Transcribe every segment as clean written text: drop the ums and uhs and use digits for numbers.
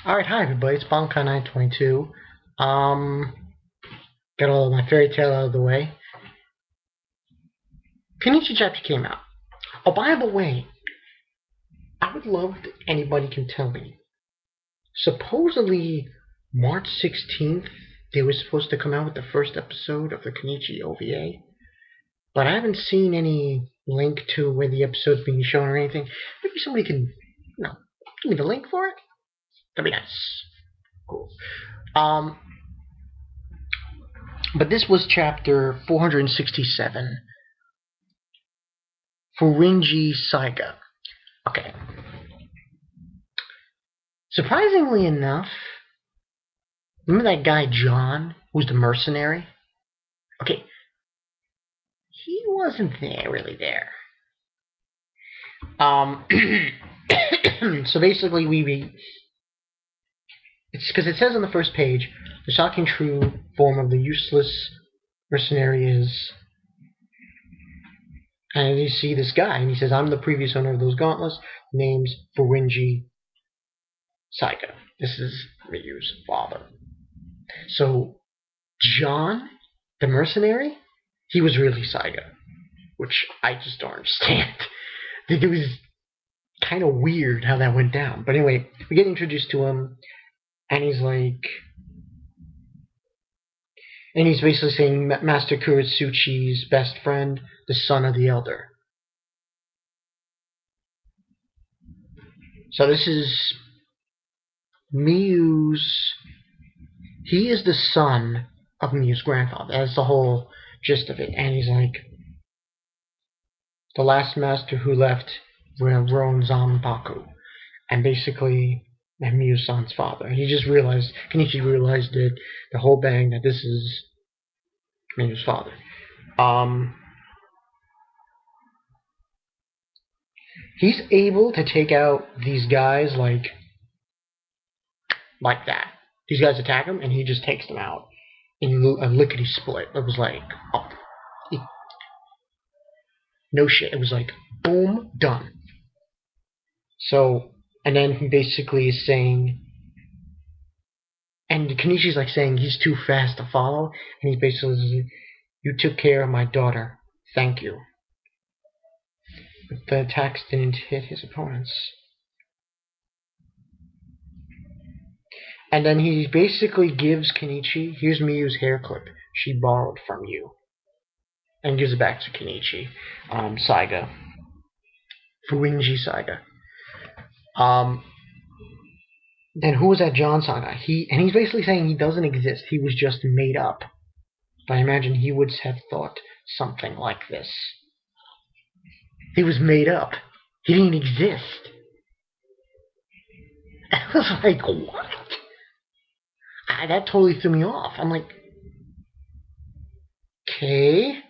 Alright, hi everybody, it's Bonkai922. Um, got all of my fairy tale out of the way. Kenichi chapter came out. Oh, by the way, I would love if anybody can tell me. Supposedly, March 16th, they were supposed to come out with the first episode of the Kenichi OVA, but I haven't seen any link to where the episode's being shown or anything. Maybe somebody can, give me the link for it? That'd be nice. Cool. But this was chapter 467, Fuurinji Saiga. Okay. Surprisingly enough, remember that guy John, who's the mercenary? Okay, he wasn't really there. So basically it's because it says on the first page, the shocking true form of the useless mercenary is, and you see this guy, and he says, I'm the previous owner of those gauntlets, name's Fuurinji Saiga. This is Ryu's father. So, John, the mercenary, he was really Saiga, which I just don't understand. It was kind of weird how that went down. But anyway, we get introduced to him, and he's basically saying Master Kuretsuchi's best friend, the son of the elder. So this is Miyu's. He is the son of Miyu's grandfather. That's the whole gist of it. And he's like, the last master who left Ron Zanpaku. And basically, Miyu's son's father. And Kenichi realized it, the whole bang, that this is Miyu's father. He's able to take out these guys like that. These guys attack him, and he just takes them out in a lickety split. It was like, oh, no shit. It was like, boom, done. So, and then he basically is saying, and Kenichi's like saying he's too fast to follow, and he basically says, you took care of my daughter. Thank you. But the attacks didn't hit his opponents. And then he basically gives Kenichi, here's Miyu's hair clip she borrowed from you. And gives it back to Kenichi. Saiga. Fuurinji Saiga. Then who was that John Saiga? He's basically saying he doesn't exist. He was just made up. But I imagine he would have thought something like this. He was made up. He didn't exist. I was like, what? That totally threw me off. I'm like, okay.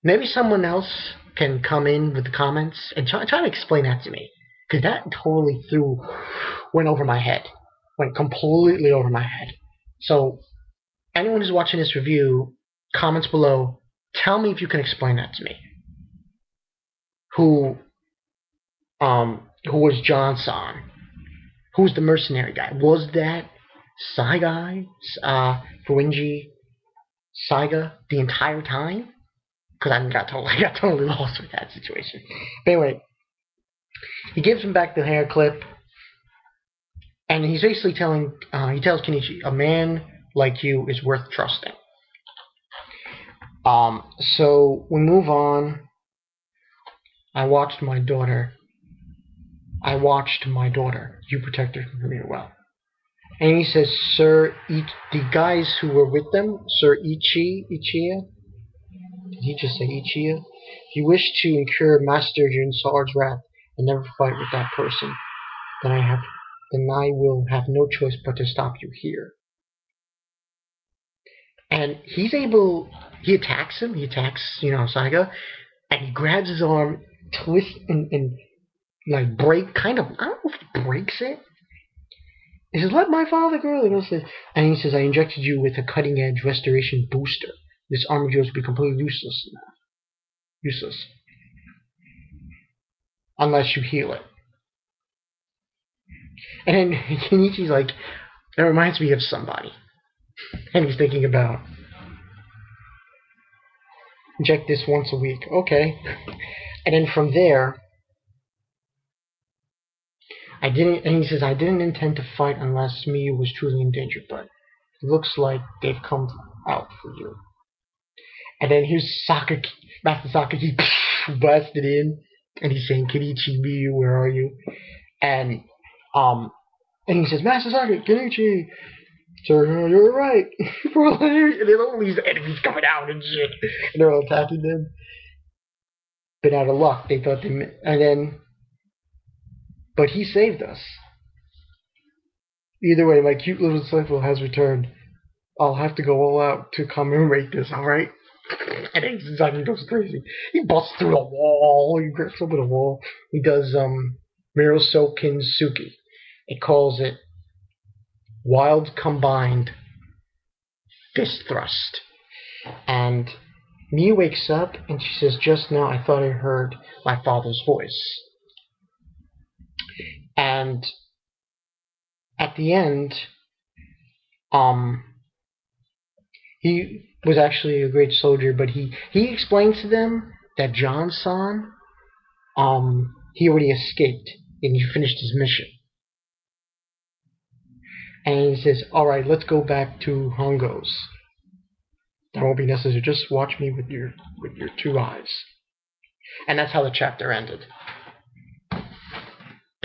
Maybe someone else can come in with the comments and try to explain that to me. Because that totally went over my head. Went completely over my head. So, anyone who's watching this review, comments below, tell me if you can explain that to me. Who was John-san? Who's the mercenary guy? Was that Saiga, Fuurinji Saiga the entire time? Because I got totally lost with that situation. But anyway, he gives him back the hair clip, and he's basically he tells Kenichi, a man like you is worth trusting. So we move on. I watched my daughter. You protected her from me well. And he says, Sir, the guys who were with them, Sir Ichiya? Did he just say Ichiya? If you wish to incur Master Jinsar's wrath and never fight with that person, then I will have no choice but to stop you here. And he attacks him, Saiga, and he grabs his arm, twists and like break, kind of, I don't know if he breaks it. He says, let my father go. And he says, I injected you with a cutting-edge restoration booster. This arm of yours will be completely useless now. Useless. Unless you heal it. And then Kenichi's like, that reminds me of somebody. And he's thinking about, inject this once a week. Okay. And then from there, and he says, I didn't intend to fight unless Miyu was truly in danger, but it looks like they've come out for you. And then here's Master Sakaki blasted in, and he's saying, Kenichi, Miyu, where are you? And he says, Master Sakaki, Kenichi, sir, you're right. And then all these enemies coming out and shit, and they're all attacking them. Been out of luck. They thought but he saved us. Either way, my cute little disciple has returned. I'll have to go all out to commemorate this, alright? And then Zaki goes crazy. He busts through the wall, he grips over the wall. He does Miroso Kinsuki. It calls it Wild Combined Fist Thrust. And Miyu wakes up and she says, just now I thought I heard my father's voice. And at the end, he was actually a great soldier, but he explains to them that John-san, he already escaped and he finished his mission. And he says, alright, let's go back to Hongo's. That won't be necessary, just watch me with your 2 eyes. And that's how the chapter ended.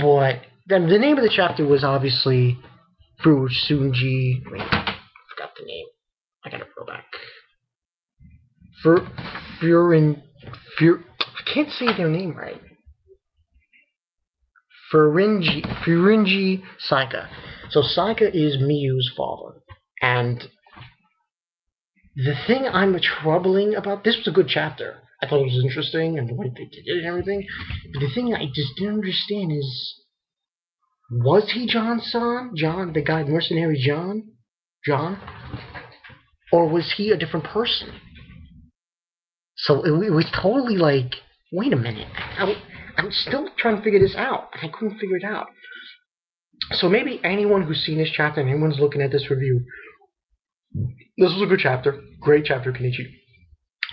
But then the name of the chapter was obviously Fuurinji. Wait, I forgot the name. I gotta go back. I can't say their name right. Fuurinji Saiga. So Saiga is Miyu's father. And the thing I'm troubling about, this was a good chapter. I thought it was interesting and the way they did it and everything. But the thing I just didn't understand is, was he John-san? John, the guy, mercenary John? Or was he a different person? So it was totally like, wait a minute. I'm still trying to figure this out. I couldn't figure it out. So maybe anyone who's seen this chapter and anyone's looking at this review, this was a good chapter. Great chapter, Kenichi.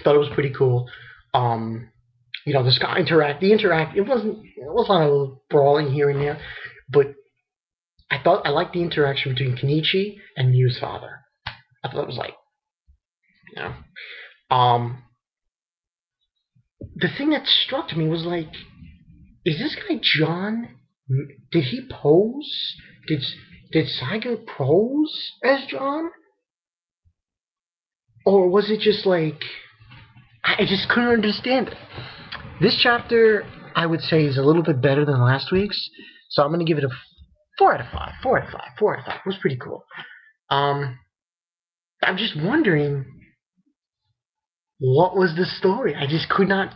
Thought it was pretty cool. You know, the interact. It wasn't a brawling here and there, but I liked the interaction between Kenichi and Miyu's father. I thought it was like, you know, the thing that struck me was like, is this guy John? Did he pose? Did Saiga pose as John? Or was it just like, I just couldn't understand it. This chapter, I would say, is a little bit better than last week's, so I'm going to give it a 4 out of 5. 4 out of 5. 4 out of 5. It was pretty cool. I'm just wondering, what was the story? I just couldn't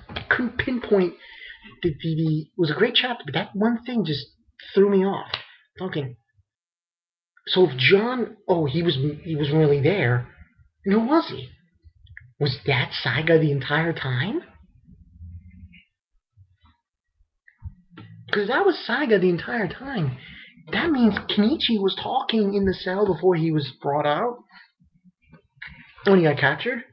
pinpoint. It was a great chapter, but that one thing just threw me off. Thinking, so if John, he was really there, and who was he? Was that Saiga the entire time? Because that was Saiga the entire time. That means Kenichi was talking in the cell before he was brought out, when he got captured,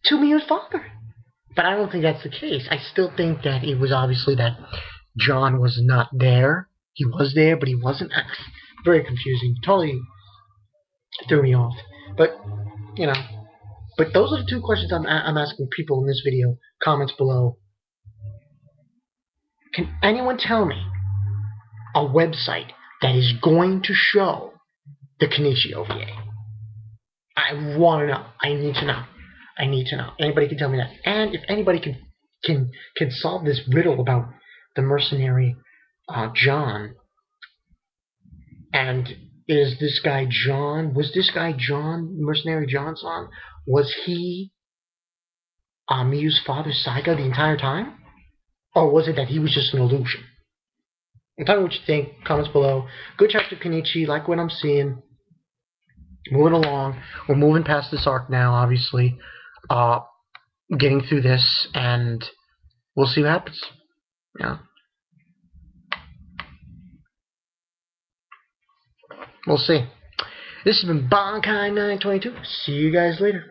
to Miyu's father. But I don't think that's the case. I still think that it was obviously that John was not there. He was there, but he wasn't. Very confusing. Totally threw me off. But, you know. But those are the 2 questions I'm asking people in this video. Comments below. Can anyone tell me a website that is going to show the Kenichi OVA? I want to know. I need to know. I need to know. Anybody can tell me that. And if anybody can solve this riddle about the mercenary John, and is this guy John, mercenary John-san, was he Miyu's father Saiga the entire time? Or was it that he was just an illusion? Tell me what you think. Comments below. Good chapter, Kenichi. Like what I'm seeing. Moving along. We're moving past this arc now, obviously. Getting through this, and we'll see what happens. Yeah. We'll see. This has been Bankai922. See you guys later.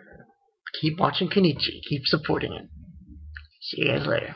Keep watching Kenichi. Keep supporting him. See you guys later.